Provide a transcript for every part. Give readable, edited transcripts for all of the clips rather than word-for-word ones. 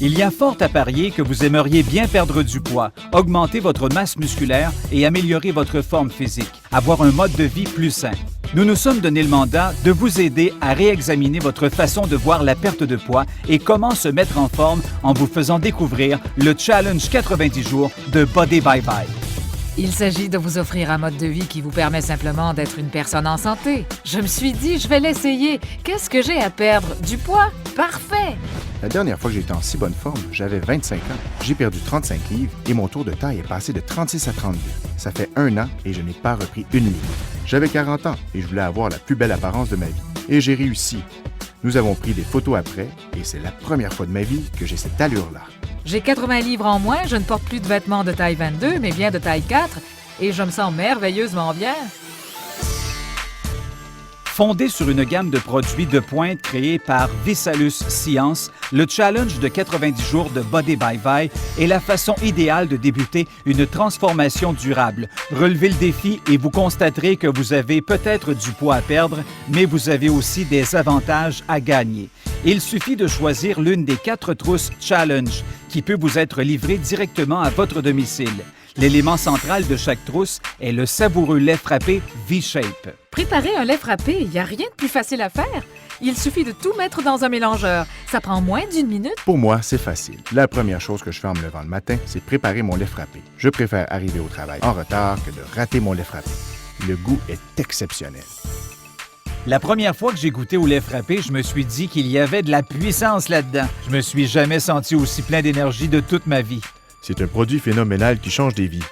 Il y a fort à parier que vous aimeriez bien perdre du poids, augmenter votre masse musculaire et améliorer votre forme physique, avoir un mode de vie plus sain. Nous nous sommes donné le mandat de vous aider à réexaminer votre façon de voir la perte de poids et comment se mettre en forme en vous faisant découvrir le Challenge 90 jours de Body by Vi. Il s'agit de vous offrir un mode de vie qui vous permet simplement d'être une personne en santé. Je me suis dit, je vais l'essayer. Qu'est-ce que j'ai à perdre? Du poids? Parfait! La dernière fois que j'étais en si bonne forme, j'avais 25 ans. J'ai perdu 35 livres et mon tour de taille est passé de 36 à 32. Ça fait 1 an et je n'ai pas repris une livre. J'avais 40 ans et je voulais avoir la plus belle apparence de ma vie. Et j'ai réussi. Nous avons pris des photos après et c'est la première fois de ma vie que j'ai cette allure-là. J'ai 80 livres en moins, je ne porte plus de vêtements de taille 22, mais bien de taille 4, et je me sens merveilleusement bien. Fondé sur une gamme de produits de pointe créés par Visalus Science, le challenge de 90 jours de Body by Vi est la façon idéale de débuter une transformation durable. Relevez le défi et vous constaterez que vous avez peut-être du poids à perdre, mais vous avez aussi des avantages à gagner. Il suffit de choisir l'une des 4 trousses Challenge qui peut vous être livrée directement à votre domicile. L'élément central de chaque trousse est le savoureux lait frappé V-Shape. Préparer un lait frappé, il n'y a rien de plus facile à faire. Il suffit de tout mettre dans un mélangeur. Ça prend moins d'1 minute. Pour moi, c'est facile. La première chose que je fais en me levant le matin, c'est préparer mon lait frappé. Je préfère arriver au travail en retard que de rater mon lait frappé. Le goût est exceptionnel. La première fois que j'ai goûté au lait frappé, je me suis dit qu'il y avait de la puissance là-dedans. Je me suis jamais senti aussi plein d'énergie de toute ma vie. C'est un produit phénoménal qui change des vies.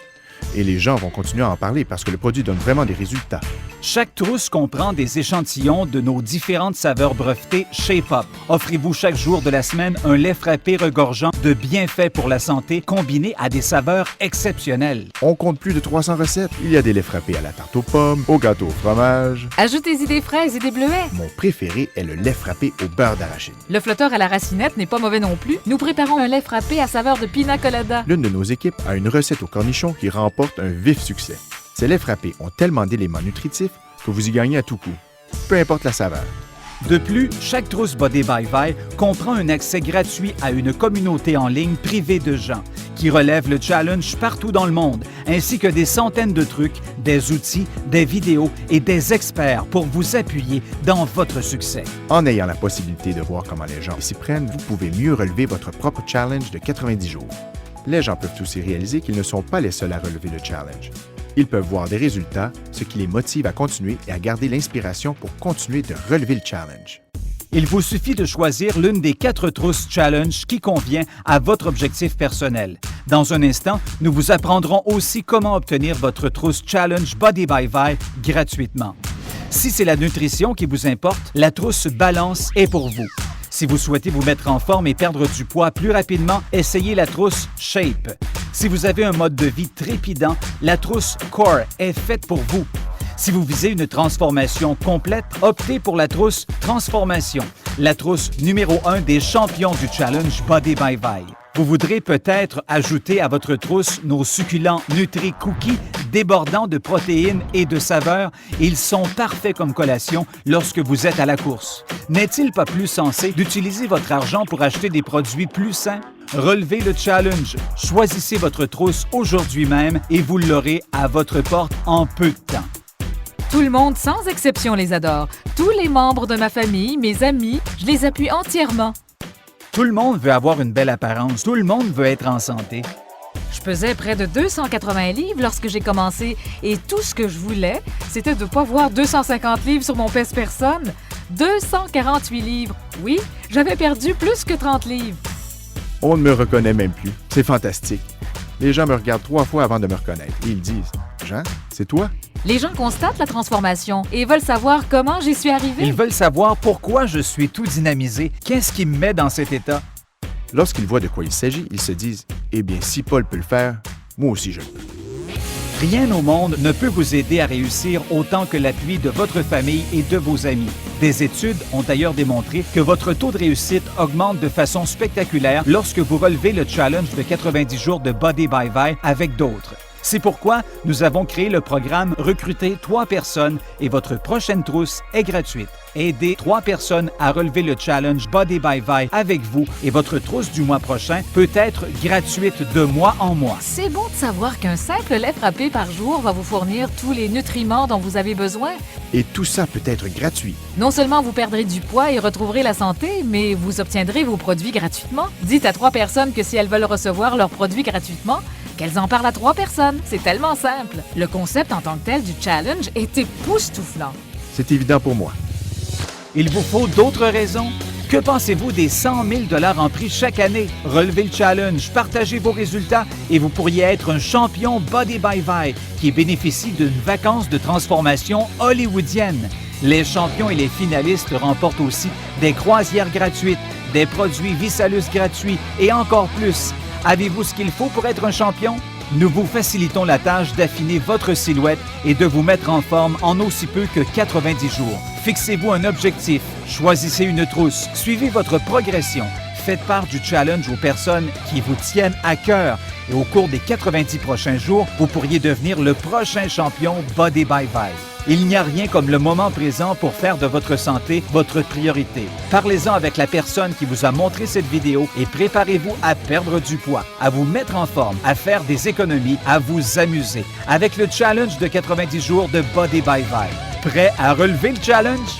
Et les gens vont continuer à en parler parce que le produit donne vraiment des résultats. Chaque trousse comprend des échantillons de nos différentes saveurs brevetées Shape Up. Offrez-vous chaque jour de la semaine un lait frappé regorgeant de bienfaits pour la santé combiné à des saveurs exceptionnelles. On compte plus de 300 recettes. Il y a des laits frappés à la tarte aux pommes, au gâteau au fromage. Ajoutez-y des fraises et des bleuets. Mon préféré est le lait frappé au beurre d'arachide. Le flotteur à la racinette n'est pas mauvais non plus. Nous préparons un lait frappé à saveur de pina colada. L'une de nos équipes a une recette au cornichon qui remporte un vif succès. Ces laits frappés ont tellement d'éléments nutritifs que vous y gagnez à tout coup, peu importe la saveur. De plus, chaque trousse Body by Vi comprend un accès gratuit à une communauté en ligne privée de gens qui relèvent le challenge partout dans le monde, ainsi que des centaines de trucs, des outils, des vidéos et des experts pour vous appuyer dans votre succès. En ayant la possibilité de voir comment les gens s'y prennent, vous pouvez mieux relever votre propre challenge de 90 jours. Les gens peuvent aussi réaliser qu'ils ne sont pas les seuls à relever le challenge. Ils peuvent voir des résultats, ce qui les motive à continuer et à garder l'inspiration pour continuer de relever le challenge. Il vous suffit de choisir l'une des 4 trousses Challenge qui convient à votre objectif personnel. Dans un instant, nous vous apprendrons aussi comment obtenir votre trousse Challenge Body by Vi gratuitement. Si c'est la nutrition qui vous importe, la trousse Balance est pour vous. Si vous souhaitez vous mettre en forme et perdre du poids plus rapidement, essayez la trousse Shape. Si vous avez un mode de vie trépidant, la trousse Core est faite pour vous. Si vous visez une transformation complète, optez pour la trousse Transformation, la trousse numéro 1 des champions du Challenge Body by Vi. Vous voudrez peut-être ajouter à votre trousse nos succulents Nutri-Cookies débordants de protéines et de saveurs. Ils sont parfaits comme collation lorsque vous êtes à la course. N'est-il pas plus sensé d'utiliser votre argent pour acheter des produits plus sains? Relevez le challenge. Choisissez votre trousse aujourd'hui même et vous l'aurez à votre porte en peu de temps. Tout le monde, sans exception, les adore. Tous les membres de ma famille, mes amis, je les appuie entièrement. Tout le monde veut avoir une belle apparence. Tout le monde veut être en santé. Je pesais près de 280 livres lorsque j'ai commencé et tout ce que je voulais, c'était de ne pas voir 250 livres sur mon pèse-personne. 248 livres. Oui, j'avais perdu plus que 30 livres. On ne me reconnaît même plus. C'est fantastique. Les gens me regardent 3 fois avant de me reconnaître et ils disent « Jean, c'est toi? » Les gens constatent la transformation et veulent savoir comment j'y suis arrivée. Ils veulent savoir pourquoi je suis tout dynamisé. Qu'est-ce qui me met dans cet état? Lorsqu'ils voient de quoi il s'agit, ils se disent « Eh bien, si Paul peut le faire, moi aussi je le peux. » Rien au monde ne peut vous aider à réussir autant que l'appui de votre famille et de vos amis. Des études ont d'ailleurs démontré que votre taux de réussite augmente de façon spectaculaire lorsque vous relevez le challenge de 90 jours de Body by Vi avec d'autres. C'est pourquoi nous avons créé le programme Recruter 3 personnes et votre prochaine trousse est gratuite. Aidez 3 personnes à relever le challenge Body by Vi avec vous et votre trousse du mois prochain peut être gratuite de mois en mois. C'est bon de savoir qu'un simple lait frappé par jour va vous fournir tous les nutriments dont vous avez besoin. Et tout ça peut être gratuit. Non seulement vous perdrez du poids et retrouverez la santé, mais vous obtiendrez vos produits gratuitement. Dites à 3 personnes que si elles veulent recevoir leurs produits gratuitement, qu'elles en parlent à 3 personnes. C'est tellement simple. Le concept en tant que tel du challenge est époustouflant. C'est évident pour moi. Il vous faut d'autres raisons? Que pensez-vous des 100 000 $ en prix chaque année? Relevez le challenge, partagez vos résultats et vous pourriez être un champion Body by Vi qui bénéficie d'une vacance de transformation hollywoodienne. Les champions et les finalistes remportent aussi des croisières gratuites, des produits Visalus gratuits et encore plus. Avez-vous ce qu'il faut pour être un champion? Nous vous facilitons la tâche d'affiner votre silhouette et de vous mettre en forme en aussi peu que 90 jours. Fixez-vous un objectif, choisissez une trousse, suivez votre progression, faites part du challenge aux personnes qui vous tiennent à cœur et au cours des 90 prochains jours, vous pourriez devenir le prochain champion Body by Vi. Il n'y a rien comme le moment présent pour faire de votre santé votre priorité. Parlez-en avec la personne qui vous a montré cette vidéo et préparez-vous à perdre du poids, à vous mettre en forme, à faire des économies, à vous amuser avec le challenge de 90 jours de Body by Vi. Prêt à relever le challenge?